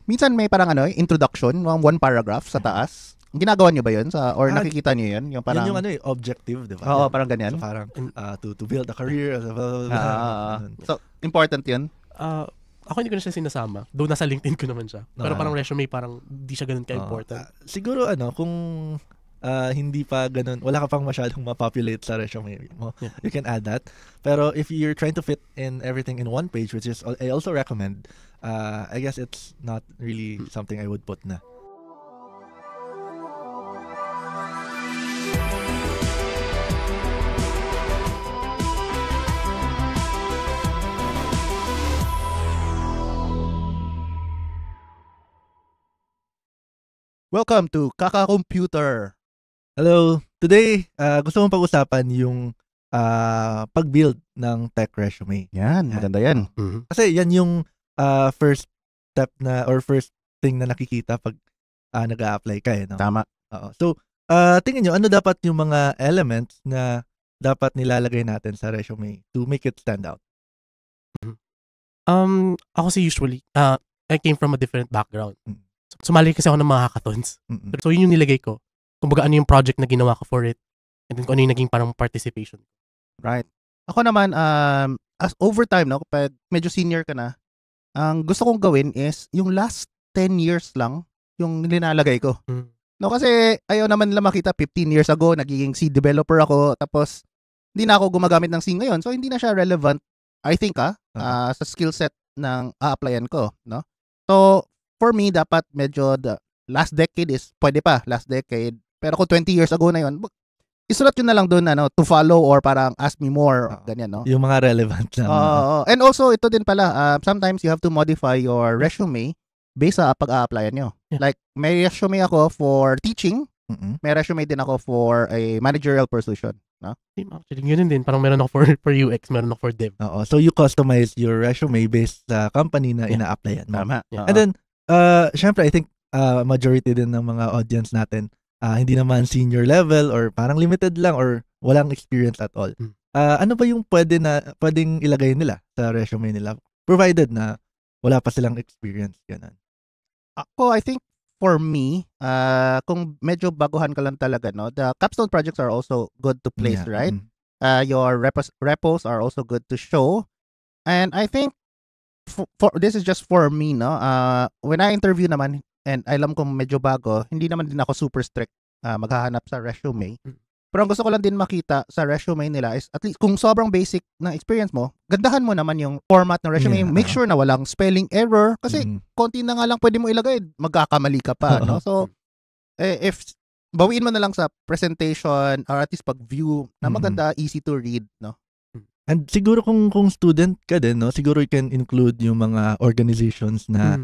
minsan may parang introduction, one paragraph sa taas. Ginagawa niyo ba 'yun or nakikita niyo 'yun? Yung parang yun yung objective, 'di ba? Oo, parang ganyan. So parang to build a career. So important 'yun. Ako hindi ko na siya sinasama. Though nasa LinkedIn ko naman siya. Pero parang resume parang hindi siya ganun ka-important. Siguro kung hindi pa ganun, wala ka pang masyadong ma-populate sa resume mo. Yeah. You can add that. Pero if you're trying to fit in everything in one page, which is I also recommend, I guess it's not really something I would put na. Welcome to Kaka Computer. Hello. Today, gusto mong pag-usapan yung pag-build ng tech resume. Yan, maganda yan. Kasi yan yung first step na or first thing na nakikita pag nag-a-apply ka no? Tama. So, tingin nyo, ano dapat yung mga elements na dapat nilalagay natin sa resume to make it stand out? Ako usually, I came from a different background. Sumali kasi ako ng mga hackathons. So yun yung nilagay ko. Kumbaga ano yung project na ginawa ko for it. And then kung ano yung naging parang participation. Right. Ako naman, as over time, kapag medyo senior ka na, ang gusto kong gawin is yung last 10 years lang yung nilalagay ko. No, kasi ayaw naman nila makita 15 years ago, nagiging C developer ako, tapos hindi na ako gumagamit ng C ngayon. So hindi na siya relevant, I think, sa skill set ng a-applyan ko. No? So, for me, dapat medyo the last decade is, pwede pa, last decade. Pero kung 20 years ago na yun, isulat yun na lang doon, to follow or parang ask me more, ganyan, no? Yung mga relevant lang. And also, ito din pala, sometimes you have to modify your resume based sa pag-a-applyan nyo. Yeah. Like, may resume ako for teaching, may resume din ako for a managerial position. No? Actually, yun din. Parang meron ako for UX, meron ako for dev. So, you customize your resume based sa company na ina-applyan mo. Tama. And then, syempre, I think majority din ng mga audience natin hindi naman senior level or parang limited lang or walang experience at all. Ano ba yung pwedeng ilagay nila sa resume nila provided na wala pa silang experience ganun? Ako, I think for me, kung medyo baguhan ka lang talaga, the capstone projects are also good to place, right? Your repos are also good to show. And I think for this is just for me, when I interview naman, and alam kong medyo bago, hindi naman din ako super strict maghahanap sa resume. Pero ang gusto ko lang din makita sa resume nila is at least kung sobrang basic na experience mo, gandahan mo naman yung format ng resume. Make sure na walang spelling error kasi konti na nga lang pwede mo ilagay, magkakamali ka pa, no? So, if bawiin mo na lang sa presentation or at least pag-view na maganda, easy to read, no? And siguro kung student ka din, no, siguro you can include yung mga organizations na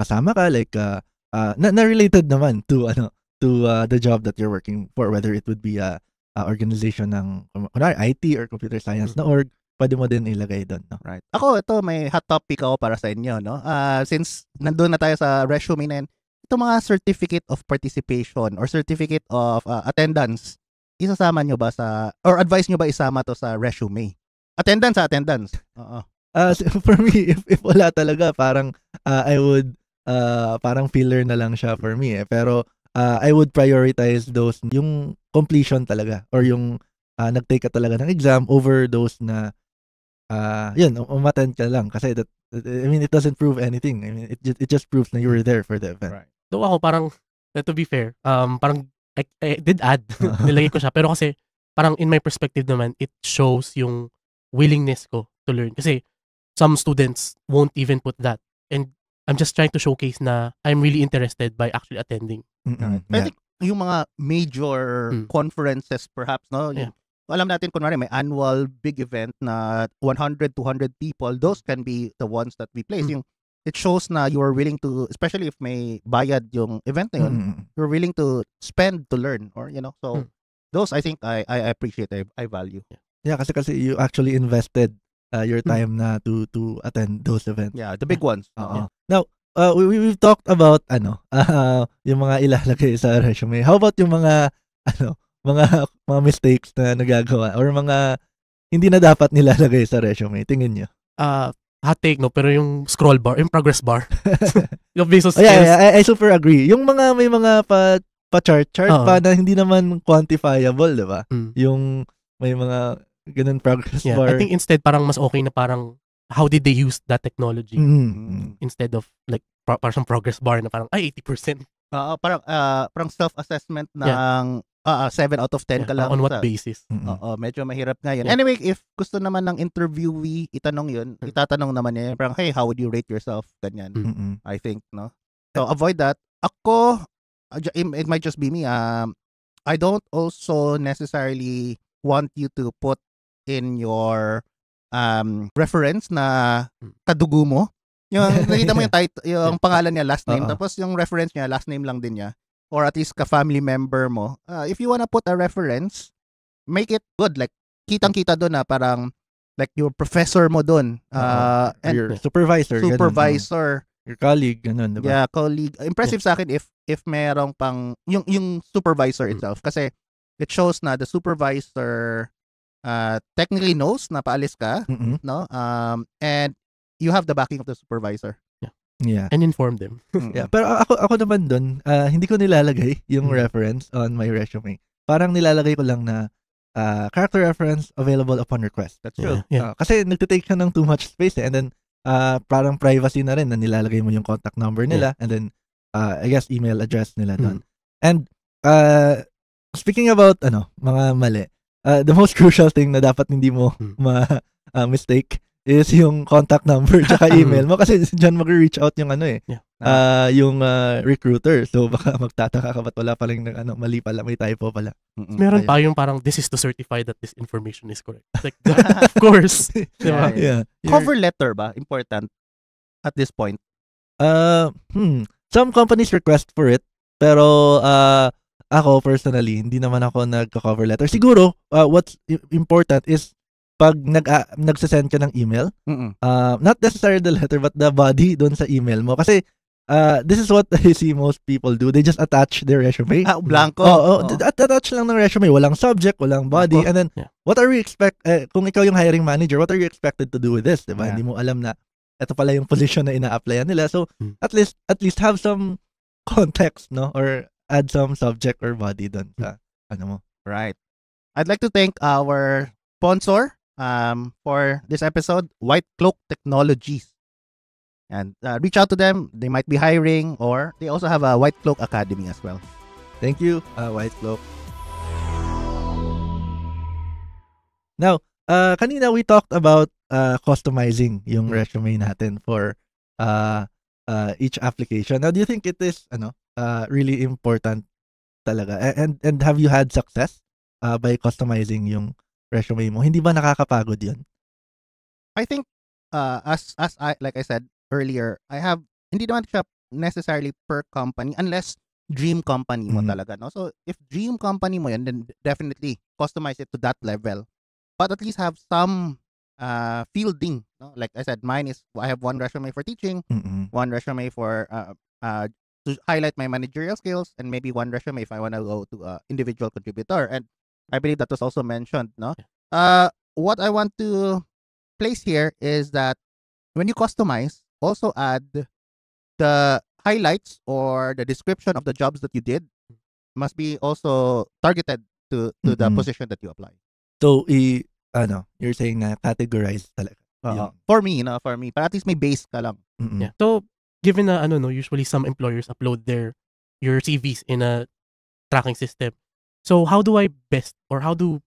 kasama ka, like na related naman to the job that you're working for, whether it would be a organization ng IT or computer science na org, pwede mo din ilagay doon, no? Right. Ako, ito may hot topic ako para sa inyo, no? Since nandun na tayo sa resume na yan, ito mga certificate of participation or certificate of attendance, isasama nyo ba or advise nyo ba isama to sa resume? Attendance. For me, if wala talaga, parang I would parang filler na lang siya for me. Pero I would prioritize those yung completion talaga or yung nag-take ka talaga ng exam over those na yun, umattend ka lang kasi it doesn't prove anything. I mean, it just proves na you were there for the event. Right. Though ako parang, to be fair, parang I did add, nilagay ko siya. Pero kasi, parang in my perspective naman, it shows yung willingness ko to learn. Kasi, some students won't even put that. And I'm just trying to showcase na I'm really interested by actually attending. I think yung mga major conferences perhaps, no? Yeah. Alam natin, kunwari, may annual big event na 100, 200 people. Those can be the ones that we place. Yung it shows na you are willing to, especially if may bayad yung event na yun, you're willing to spend to learn or, so those I think I appreciate, I value. Yeah, kasi you actually invested your time na to attend those events. Yeah, the big ones. Now, we've talked about yung mga ilalagay sa resume. How about yung mga mga mistakes na nagagawa or mga hindi na dapat nilalagay sa resume? Tingin niyo. hot take, no? Pero yung scroll bar, yung progress bar. Yung based on Oh, skills. yeah, I super agree. Yung mga may mga pa-chart Oo. pa na hindi naman quantifiable, 'di ba? Mm. Yung may mga ganun progress Yeah, bar. I think instead parang mas okay na parang how did they use that technology instead of like parang progress bar na parang 80%. Parang self-assessment ng 7 out of 10 ka lang. On what basis? Oo, medyo mahirap nga yun. Yeah. Anyway, if gusto naman ng interviewee itanong yun, itatanong naman niya, parang, hey, how would you rate yourself? Ganyan. I think, no? So, avoid that. Ako, it might just be me. I don't also necessarily want you to put in your reference na kadugo mo. Yung nakita mo yung title, yung pangalan niya, last name, tapos yung reference niya, last name lang din niya. Or at least ka-family member mo. If you wanna put a reference, make it good. Like, kitang-kita doon na parang, like, your professor mo doon. And your supervisor. Supervisor. Your colleague, ganun, diba? Yeah, colleague. Impressive sa akin if merong pang, yung supervisor itself. Kasi, it shows na the supervisor technically knows na paalis ka, no? And you have the backing of the supervisor. Yeah. And inform them. Yeah, pero ako naman doon, hindi ko nilalagay yung reference on my resume. Parang nilalagay ko lang na character reference available upon request. That's true. Yeah. Kasi nagtitake siya ng too much space and then parang privacy na rin na nilalagay mo yung contact number nila and then I guess email address nila doon. And speaking about mga mali, the most crucial thing na dapat hindi mo mistake is yung contact number tsaka email mo kasi diyan mag-reach out yung yung recruiter. So baka magtataka ka ba't wala pa rin mali pala, may typo pala. Meron pa yung parang this is to certify that this information is correct. Like of course. Diba? Yeah. Cover letter ba important at this point? Some companies request for it pero ako personally hindi naman ako nagko-cover letter. Siguro what's important is pag nagsasend ka ng email, not necessarily the letter but the body doon sa email mo. Kasi this is what I see most people do. They just attach their resume. Blanco. Attach lang ng resume. Walang subject, walang body. And then, what are you kung ikaw yung hiring manager, what are you expected to do with this? Diba? Hindi mo alam na ito pala yung position na ina-applyan nila. So, at least have some context, no? Or add some subject or body doon sa mo. Right. I'd like to thank our sponsor for this episode, White Cloak Technologies. And reach out to them. They might be hiring or they also have a White Cloak Academy as well. Thank you, White Cloak. Now, kanina we talked about customizing yung resume natin for each application. Now, do you think it is really important talaga? And have you had success by customizing yung resume mo? Hindi ba nakakapagod yun? I think as I like I said earlier, hindi naman siya necessarily per company unless dream company mo talaga, no? So if dream company mo yan, then definitely customize it to that level. But at least have some fielding, no? Like I said, mine is I have one resume for teaching, one resume for to highlight my managerial skills, and maybe one resume if I want to go to individual contributor. And I believe that was also mentioned, no? What I want to place here is that when you customize, also add the highlights or the description of the jobs that you did must be also targeted to the position that you apply. So, you're saying na categorize talaga. For me, para at least may base ka lang. Yeah. So, given na usually some employers upload your CVs in a tracking system. So how do I best or how do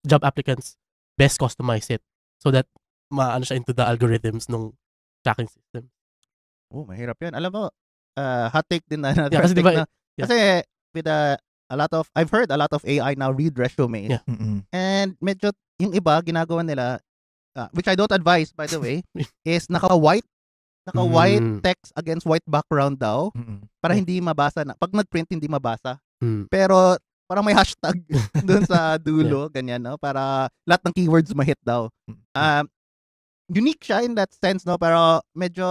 job applicants best customize it so that maano siya into the algorithms ng tracking system? Oh, mahirap 'yan. Alam mo, hot take din na. Yeah, kasi diba, kasi with a lot of I've heard a lot of AI now read resumes. Yeah. And medyo yung iba ginagawa nila which I don't advise by the way is naka-white text against white background daw para hindi mabasa na. Pag nag-print hindi mabasa. Pero parang may hashtag doon sa dulo, ganyan, no? Para lahat ng keywords ma-hit daw. Unique siya in that sense, no? Pero medyo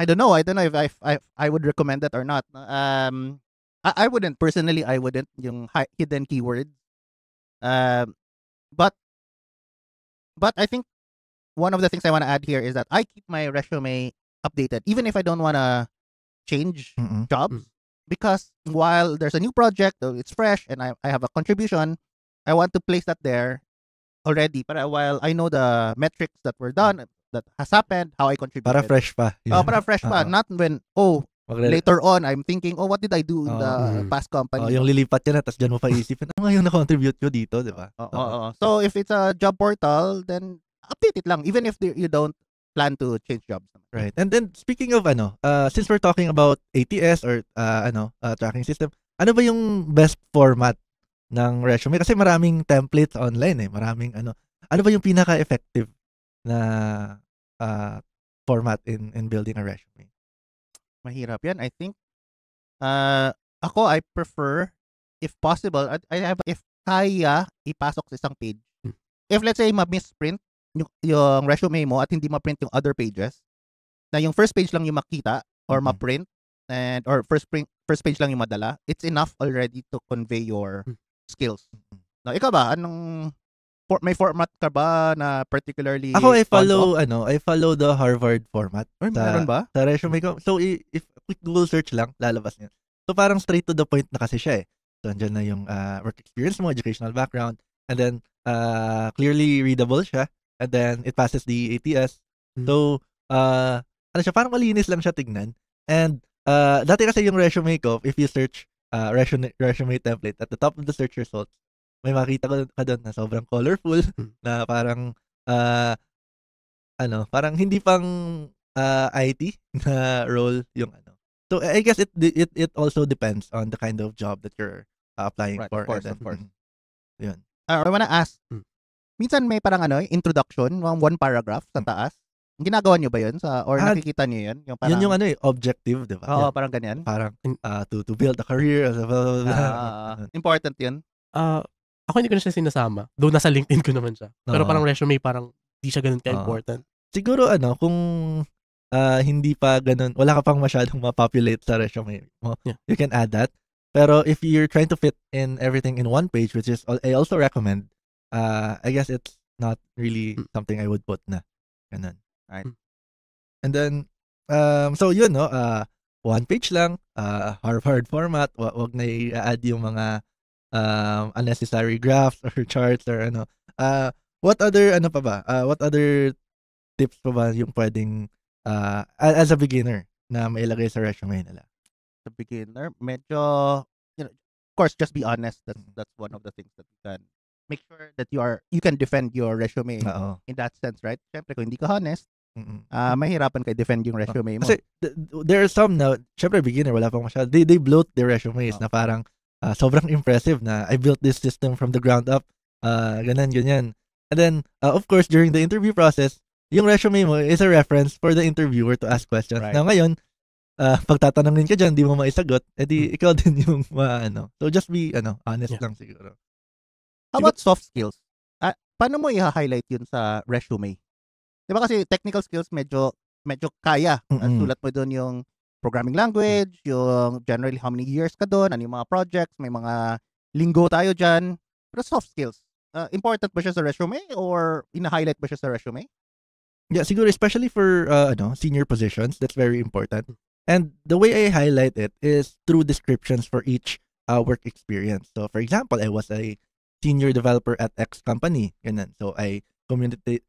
I don't know if I would recommend that or not. I wouldn't personally. I wouldn't yung hidden keywords. But I think one of the things I want to add here is that I keep my resume updated, even if I don't want to change jobs, because while there's a new project, it's fresh, and I have a contribution, I want to place that there already. But while I know the metrics that were done, that has happened, how I contributed. Para fresh pa. Oh, para fresh pa. Not when, later on, I'm thinking, what did I do in the past company? Yung lilipat ka na, tapos dyan mo pa isipin, ano nga yung na-contribute ko dito, di ba? So, if it's a job portal, then update it lang, even if you don't plan to change jobs. Right. And then, speaking of, since we're talking about ATS or, tracking system, ano ba yung best format ng resume? Kasi maraming templates online Maraming, ano ba yung pinaka-effective na format in building a resume? Mahirap yan. I think, ako, I prefer, if possible, if kaya, ipasok sa isang page. If let's say, ma-misprint yung resume mo at hindi ma-print yung other pages, na yung first page lang yung makita or ma-print, or first page lang yung madala, it's enough already to convey your skills. Now, ikaw ba? May format ka ba na particularly? Ako, I follow the Harvard format. Meron ba? Sa resume ko. So, if quick Google search lang, lalabas niya. So, parang straight to the point na kasi siya So, andyan na yung work experience mo, educational background, and then clearly readable siya, and then it passes the ATS. So, ano siya, parang malinis lang siya tignan. And dati kasi yung resume ko, if you search resume template, at the top of the search results, may makita ka doon na sobrang colorful, na parang parang hindi pang IT na role yung So I guess it also depends on the kind of job that you're applying for. Of course. Yun. I wanna ask, minsan may parang introduction, one paragraph sa taas. Ginagawa niyo ba yun or nakikita niyo yun? Yung parang, yun yung objective, di ba? Oo, parang ganyan. Parang to build a career. Important yun. Ako hindi ko na siya sinasama. Though nasa LinkedIn ko naman siya. Pero parang resume, parang di siya ganun ka-important. Siguro kung hindi pa ganun, wala ka pang masyadong ma-populate sa resume mo, you can add that. Pero if you're trying to fit in everything in one page, which is, I also recommend, I guess it's not really something I would put na. Ganun. Right. And then, so yun, one page lang, Harvard format, wag na i-add yung mga unnecessary graphs or charts or what other what other tips pa ba yung pwedeng as a beginner na mailagay sa resume nila? As a beginner, medyo, of course, just be honest. That's one of the things that you can make sure that you can defend your resume in that sense, right? Syempre, kung hindi ka honest, mahirapan ka defend yung resume mo. Kasi there are some na, syempre beginner, wala pang masyado. They bloat their resumes na parang sobrang impressive na I built this system from the ground up. Ganyan. And then, of course, during the interview process, yung resume mo is a reference for the interviewer to ask questions. Right. Now ngayon, pagtatanungin ka dyan, di mo maisagot, edi ikaw din yung So just be honest lang siguro. How about soft skills? Paano mo i-highlight yun sa resume? Di ba kasi technical skills medyo kaya. Sulat mo doon yung programming language, yung generally how many years ka doon, ano yung mga projects, may mga linggo tayo dyan. Pero soft skills, important ba siya sa resume or ina-highlight ba siya sa resume? Yeah, siguro especially for senior positions, that's very important. And the way I highlight it is through descriptions for each work experience. So for example, I was a senior developer at X company. Ganun. So I communicated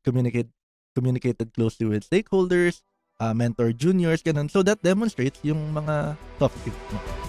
closely with stakeholders, mentor juniors, ganun. So that demonstrates yung mga soft skills mo.